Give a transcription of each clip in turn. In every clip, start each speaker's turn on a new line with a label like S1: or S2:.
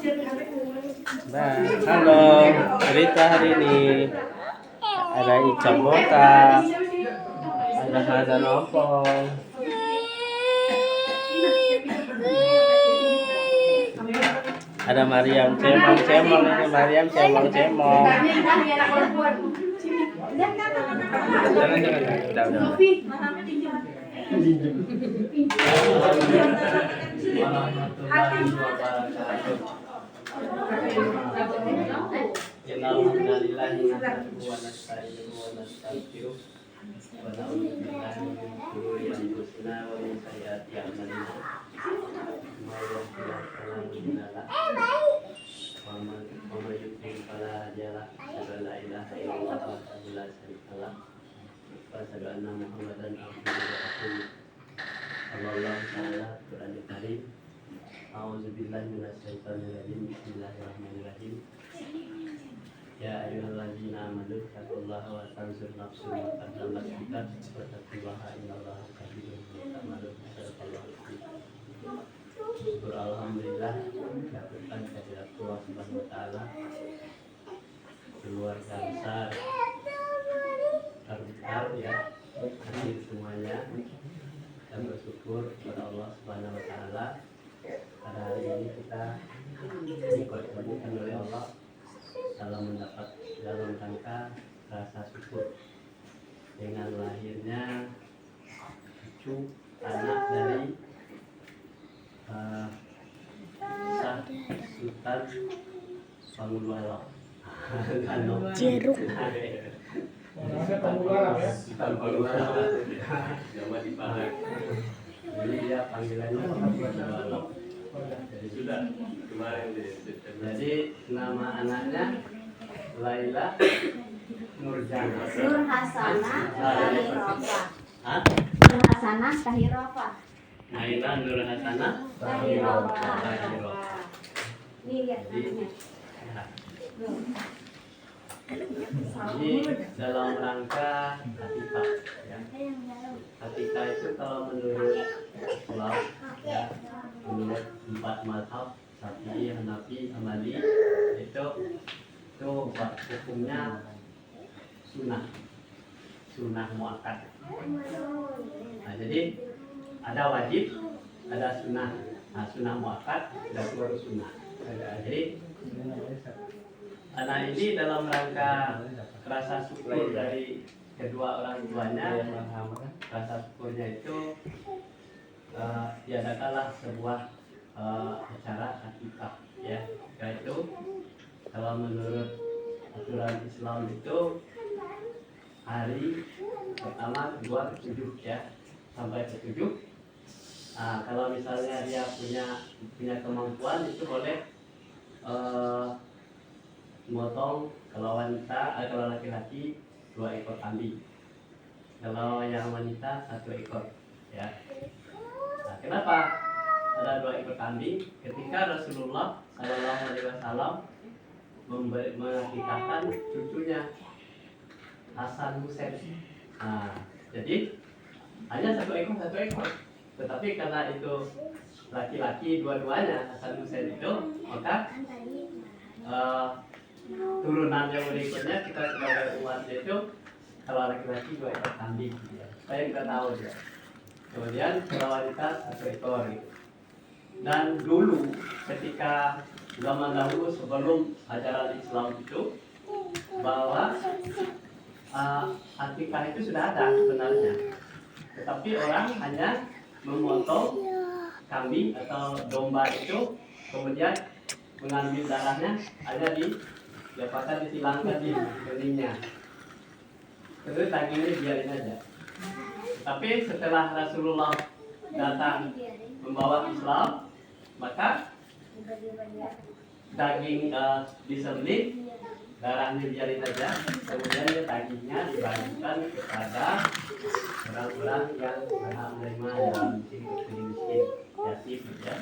S1: Nah, halo, berita hari ini ada Ica botak, ada Hazan Opong, ada Mariam cemong ini Mariam cemong. Jangan, udah. Warahmatullahi wabarakatuh. Innalillahi wa nasta'inuhu wa nastaghfiruh wa na'udzu billahi min shururi anfusina wa min sayyiati a'malina. May yahdihillahu fala mudilla lahu wa may yudlil fala hadiya lahu. Asyhadu an la ilaha illallah wahdahu la syarika lahu wa asyhadu anna Muhammadan abduhu wa rasuluh. Allahu ta'ala Qur'anul Karim. A'udzubillahi minasyaitonir rajim. Bismillahirrahmanirrahim. Ya ayyuhalladzina amanu taqullaha wa tanzur nafsun ma qaddamat lighad wa taqullaha innallaha khabirun bima ta'malun. Alhamdulillah, dapatkan kehadirat Allah Subhanahu wa taala, keluarga besar terbesar ya, hadir semuanya, dan bersyukur kepada Allah Subhanahu wa taala. Pada hari ini kita dipertemukan oleh Allah dalam rangka rasa syukur dengan lahirnya cucu anak dari Sah Sultan Pangulualo
S2: Jeruk
S1: Sultan Pangulualo nama dipanggil, jadi dia panggilannya Pangulualo. Jadi sudah kemarin jadi nama anaknya Laila Nurjana
S2: Nur Hasanah Tahirova.
S1: Hah?
S2: Nur Hasanah Tahirova.
S1: Laila Nur Hasanah
S2: Tahirova. Ini lihat namanya.
S1: Jadi dalam rangka Atikah ya. Atikah itu kalau menurut Islam ya, menurut 4 mazhab Syafi'i, Hanafi, Hambali itu hukumnya sunnah muakkad. Nah, jadi ada wajib, ada sunnah. Nah, sunnah muakkad dan baru sunnah. Jadi anak ini dalam rangka rasa syukur dari kedua orang tuanya, rasa syukurnya itu diadakanlah sebuah acara akikah ya, yaitu kalau menurut aturan Islam itu hari pertama, kedua, ketujuh ya, sampai ketujuh. Nah, kalau misalnya dia punya kemampuan itu boleh motong, kalau wanita, kalau laki-laki 2 ekor kambing, kalau yang wanita 1 ekor ya. Nah, kenapa ada 2 ekor kambing? Ketika Rasulullah Shallallahu Alaihi Wasallam mengakikahkan cucunya Hasan Husain. Nah, jadi hanya 1 ekor, tetapi karena itu laki-laki dua-duanya Hasan Husain itu, maka turunan yang berikutnya kita sebagai umat itu kalau laki-laki 2 ekor kambing ya, supaya kita tahu ya. Kemudian kalau wanita 1 ekor gitu. Dan dulu ketika zaman dahulu sebelum ajaran Islam itu, bahwa akikah itu sudah ada sebenarnya, tetapi orang hanya memotong kambing atau domba itu, kemudian mengambil darahnya, hanya disilangkan di keningnya, terus dagingnya biarin aja. Tapi setelah Rasulullah datang membawa Islam, maka daging disembelih, darahnya biarin aja, kemudian dagingnya dibagikan kepada orang-orang yang berhak menerima, yang miskin, yatim ya,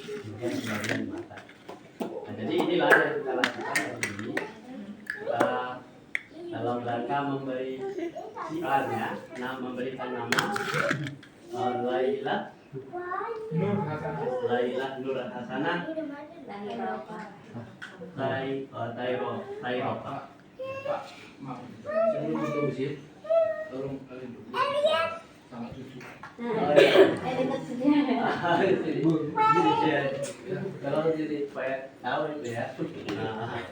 S1: kemudian sebagian dimakan. Nah, jadi inilah yang kita lakukan hari ini, dalam rangka memberi siarnya, memberikan nama Laila
S3: Nur Hasanah.
S1: Laila Nur Hasanah
S2: Tahirofa.
S1: Tairofa.
S3: Pak, maaf. Sebelum itu sih, tolong kalian dulu. Sama cucu.
S2: Dekat sini.
S1: Kalau jadi supaya tahu itu ya. Nah.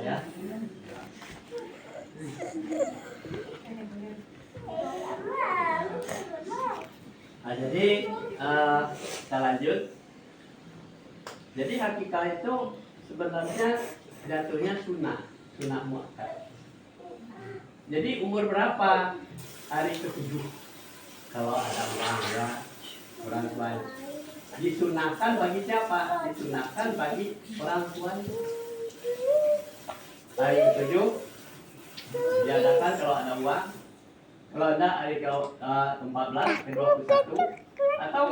S1: Ya. Nah, jadi kita lanjut. Jadi hakikah itu sebenarnya jatuhnya sunnah muakkad. Jadi umur berapa hari ke-7? Kalau ada orang tua disunahkan bagi siapa? Disunahkan bagi orang tua. Hari ke-7 diadakan kalau ada uang. Kalau ada hari ke-14, ke-21 atau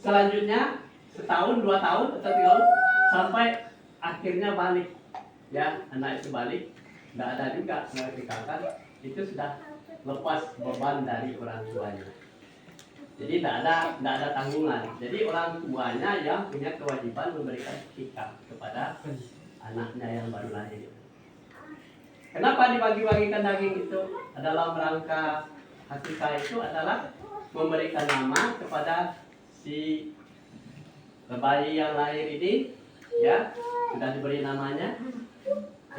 S1: selanjutnya setahun, 2 tahun atau 3 tahun sampai akhirnya balik. Ya, anak itu balik, tidak ada juga menikahkan, itu sudah lepas beban dari orang tuanya. Jadi tidak ada tanggungan. Jadi orang tuanya yang punya kewajiban memberikan sikap kepada anaknya yang baru lahir. Kenapa dibagi-bagikan daging itu? Adalah rangka hakikah itu adalah memberikan nama kepada si bayi yang lahir ini, ya sudah diberi namanya,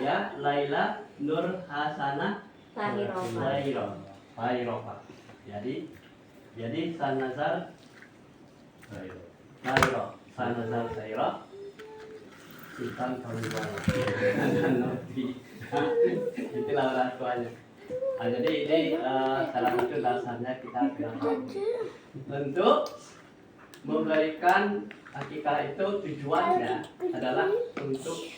S1: ya Laila Nur Hasanah Tairofa. Jadi Sanazar Tairof Sultan Kawiwala. Itulah orang tuanya. Nah, jadi ini salah satu dasarnya kita untuk memberikan hakikah itu tujuannya adalah untuk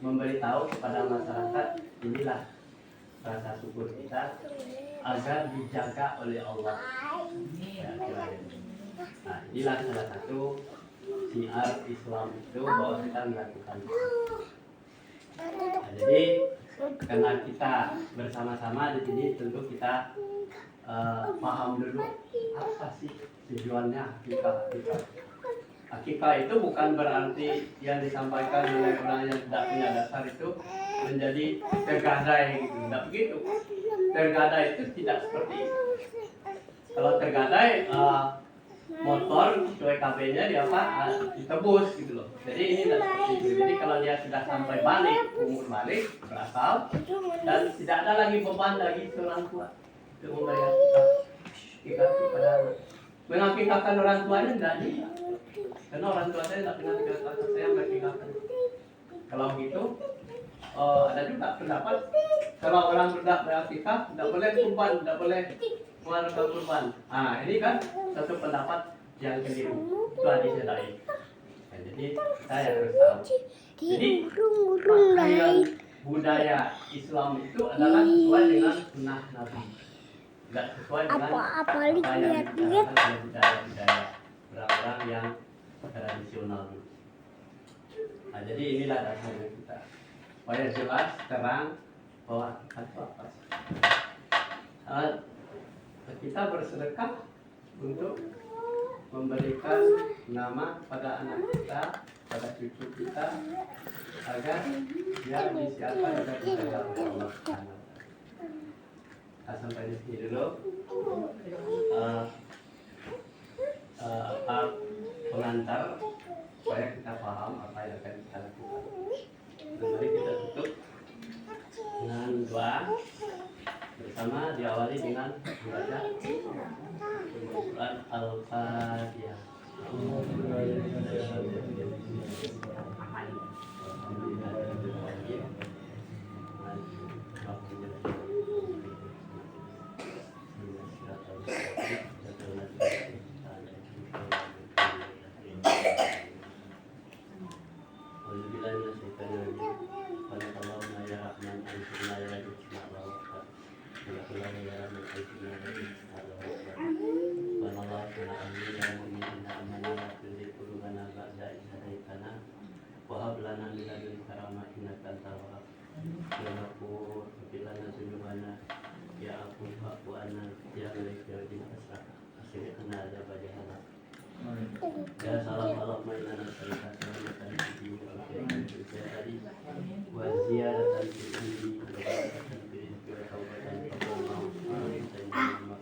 S1: memberitahu kepada masyarakat inilah rasa syukur kita agar dijaga oleh Allah. Ya, nah, inilah salah satu syiar Islam itu bahwa kita melakukan. Nah, jadi karena kita bersama-sama di sini tentu kita paham dulu apa sih tujuannya hakikah. Hakikah itu bukan berarti yang disampaikan oleh orang yang tidak punya dasar itu menjadi tergadai gitu. Tidak begitu. Tergadai itu tidak seperti itu. Kalau tergadai motor sesuai KB-nya dia ditebus gitu loh. Jadi ini tidak seperti itu. Jadi kalau dia sudah sampai balik, umur balik, berasal dan tidak ada lagi beban bagi seorang tua untuk membayar hakikah kepada anak. Mengakikahkan orang tuanya tidak juga. Karena orang tua saya tidak pernah dikatakan saya mengakikahkan. Kalau begitu ada juga pendapat kalau orang sudah berakikah tidak boleh kurban, tidak boleh mengeluarkan kurban. Nah ini kan satu pendapat yang keliru. Itu hadisnya dhaif. Nah, jadi saya harus tahu. Jadi pakaian budaya Islam itu adalah sesuai dengan sunnah Nabi. Tidak sesuai dengan pakaian budaya orang-orang yang tradisional. Nah, jadi inilah dasarnya kita. Supaya jelas, terang bahwa itu apa sih. Kita bersedekah untuk memberikan nama pada anak kita, pada cucu kita, agar dia disiapkan agar dijaga oleh Allah Subhanahu wa Ta'ala. Sampai di sini dulu. Pengantar supaya kita paham apa yang akan kita lakukan. Mari kita tutup dengan doa bersama, diawali dengan membaca Al-Quran Al-Fatihah. ya Ghafur bilana dzunubana ya Afu fa'fu anna ya Malik ya Dina asrah asri anna ada bajahana ya salam mainana sarika salamatan di tadi wa ziyaratan fil ilmi wa barakatan fil rizqi wa taubatan qabla maut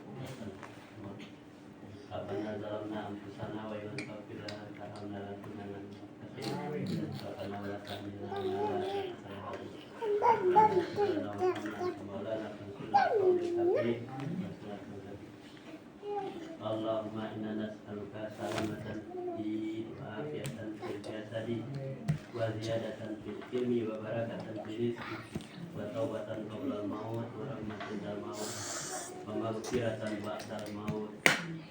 S1: Rabbana zalamna anfusana wa illam taghfir lana wa tarhamna lanakunanna minal khasirin Rabbana wa la tahmilna ma la Allahumma inna nas'aluka salamatan di wa afiatan fil jasadi wa ziyadatan fil ilmi wa barakatan fil rizqi wa taubatan qabla al-maut wa rahmatan dal maut wa maghfiratan ba'dal maut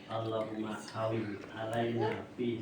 S1: Allahumma hawin alaina fi